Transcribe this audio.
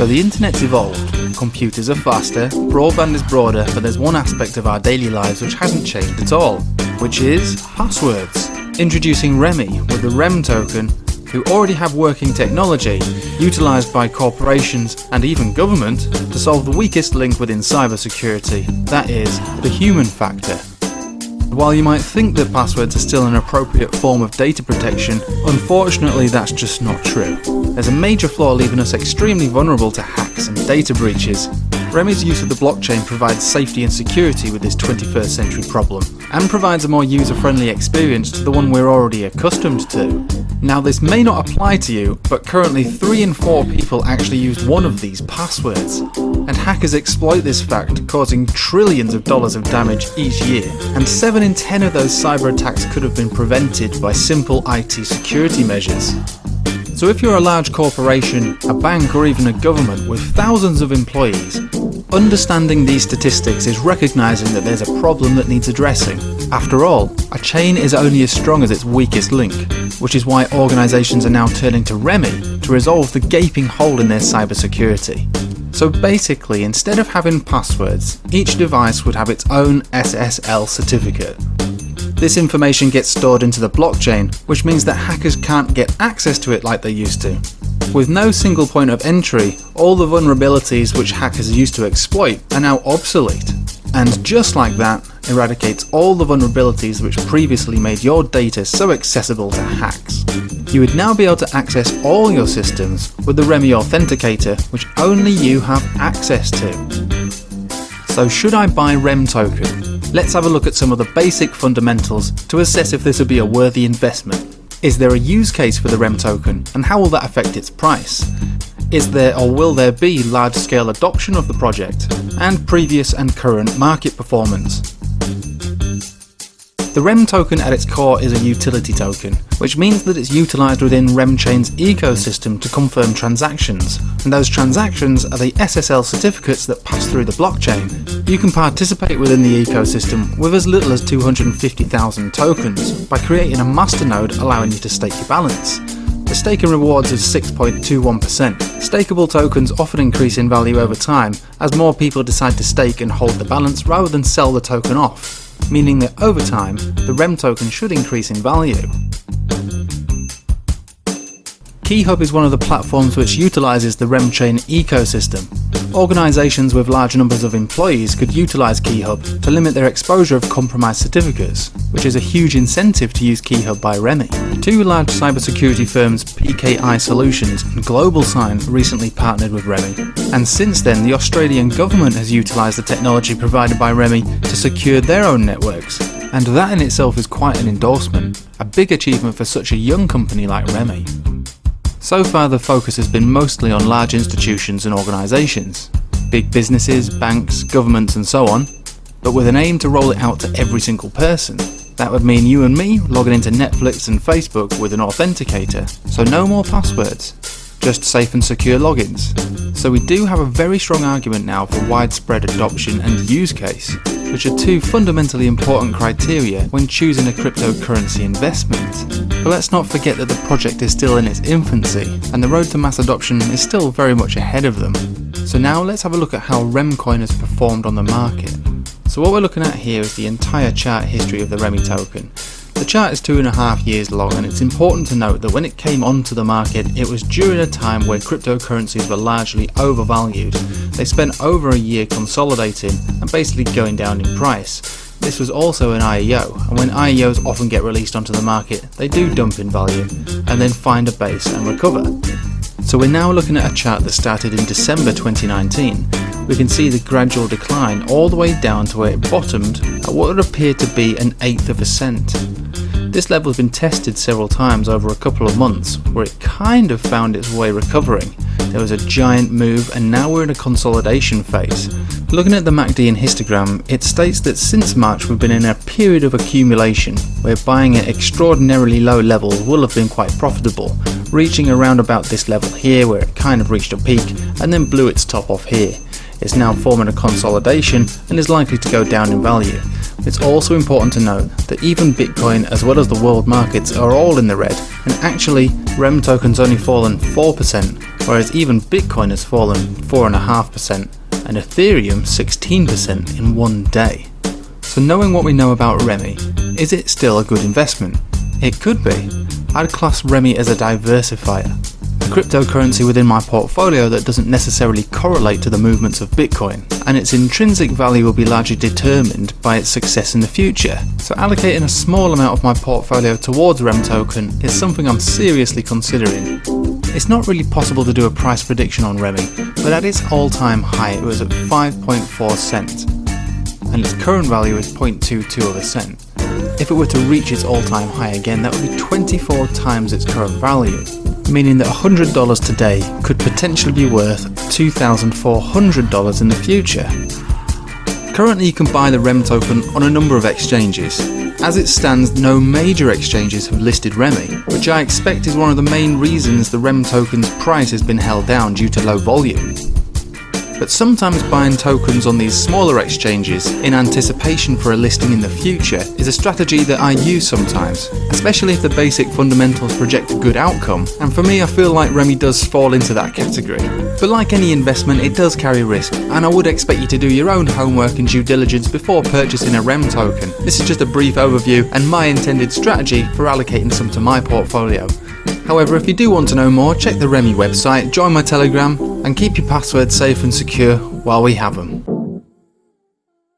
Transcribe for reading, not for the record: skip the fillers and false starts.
So the internet's evolved, computers are faster, broadband is broader, but there's one aspect of our daily lives which hasn't changed at all, which is passwords. Introducing Remi with the REM token, who already have working technology utilised by corporations and even government to solve the weakest link within cybersecurity, that is, the human factor. While you might think that passwords are still an appropriate form of data protection, unfortunately that's just not true. There's a major flaw leaving us extremely vulnerable to hacks and data breaches. Remi's use of the blockchain provides safety and security with this 21st century problem, and provides a more user-friendly experience to the one we're already accustomed to. Now this may not apply to you, but currently 3 in 4 people actually use one of these passwords. And hackers exploit this fact, causing trillions of dollars of damage each year. And 7 in 10 of those cyber attacks could have been prevented by simple IT security measures. So if you're a large corporation, a bank or even a government with thousands of employees, understanding these statistics is recognising that there's a problem that needs addressing. After all, a chain is only as strong as its weakest link, which is why organisations are now turning to Remi to resolve the gaping hole in their cybersecurity. So basically, instead of having passwords, each device would have its own SSL certificate. This information gets stored into the blockchain, which means that hackers can't get access to it like they used to. With no single point of entry, all the vulnerabilities which hackers used to exploit are now obsolete. And just like that, eradicates all the vulnerabilities which previously made your data so accessible to hacks. You would now be able to access all your systems with the Remi Authenticator, which only you have access to. So should I buy REM token? Let's have a look at some of the basic fundamentals to assess if this would be a worthy investment. Is there a use case for the REM token, and how will that affect its price? Is there or will there be large-scale adoption of the project, and previous and current market performance? The REM token at its core is a utility token, which means that it's utilised within REM Chain's ecosystem to confirm transactions, and those transactions are the SSL certificates that pass through the blockchain. You can participate within the ecosystem with as little as 250,000 tokens by creating a masternode allowing you to stake your balance. The staking rewards is 6.21%. Stakeable tokens often increase in value over time as more people decide to stake and hold the balance rather than sell the token off, meaning that over time, the REM token should increase in value. KeyHub is one of the platforms which utilises the REM chain ecosystem. Organisations with large numbers of employees could utilise KeyHub to limit their exposure of compromised certificates, which is a huge incentive to use KeyHub by Remi. 2 large cybersecurity firms, PKI Solutions and GlobalSign, recently partnered with Remi, and since then the Australian government has utilised the technology provided by Remi to secure their own networks, and that in itself is quite an endorsement, a big achievement for such a young company like Remi. So far the focus has been mostly on large institutions and organisations, big businesses, banks, governments and so on, but with an aim to roll it out to every single person. That would mean you and me logging into Netflix and Facebook with an authenticator, so no more passwords, just safe and secure logins. So we do have a very strong argument now for widespread adoption and use case, which are 2 fundamentally important criteria when choosing a cryptocurrency investment. But let's not forget that the project is still in its infancy, and the road to mass adoption is still very much ahead of them. So now let's have a look at how REM coin has performed on the market. So what we're looking at here is the entire chart history of the Remi token. The chart is 2.5 years long, and it's important to note that when it came onto the market, it was during a time where cryptocurrencies were largely overvalued. They spent over a year consolidating and basically going down in price. This was also an IEO, and when IEOs often get released onto the market, they do dump in value, and then find a base and recover. So we're now looking at a chart that started in December 2019. We can see the gradual decline all the way down to where it bottomed at what would appear to be an 1/8 of a cent. This level has been tested several times over a couple of months, where it kind of found its way recovering. There was a giant move, and now we're in a consolidation phase. Looking at the MACD and Histogram, it states that since March we've been in a period of accumulation, where buying at extraordinarily low levels will have been quite profitable, reaching around about this level here where it kind of reached a peak and then blew its top off here. It's now forming a consolidation and is likely to go down in value. It's also important to note that even Bitcoin as well as the world markets are all in the red, and actually REM token's only fallen 4%, whereas even Bitcoin has fallen 4.5% and Ethereum 16% in one day. So knowing what we know about Remi, is it still a good investment? It could be. I'd class Remi as a diversifier, a cryptocurrency within my portfolio that doesn't necessarily correlate to the movements of Bitcoin, and its intrinsic value will be largely determined by its success in the future. So allocating a small amount of my portfolio towards REM Token is something I'm seriously considering. It's not really possible to do a price prediction on Remi, but at its all-time high it was at 5.4 cents, and its current value is 0.22 of a cent. If it were to reach its all-time high again, that would be 24 times its current value, meaning that $100 today could potentially be worth $2,400 in the future. Currently you can buy the REM token on a number of exchanges. As it stands, no major exchanges have listed Remi, which I expect is one of the main reasons the REM token's price has been held down due to low volume. But sometimes buying tokens on these smaller exchanges in anticipation for a listing in the future is a strategy that I use sometimes, especially if the basic fundamentals project a good outcome, and for me I feel like Remi does fall into that category. But like any investment, it does carry risk, and I would expect you to do your own homework and due diligence before purchasing a REM token. This is just a brief overview and my intended strategy for allocating some to my portfolio. However, if you do want to know more, check the Remi website, join my Telegram, and keep your passwords safe and secure while we have them.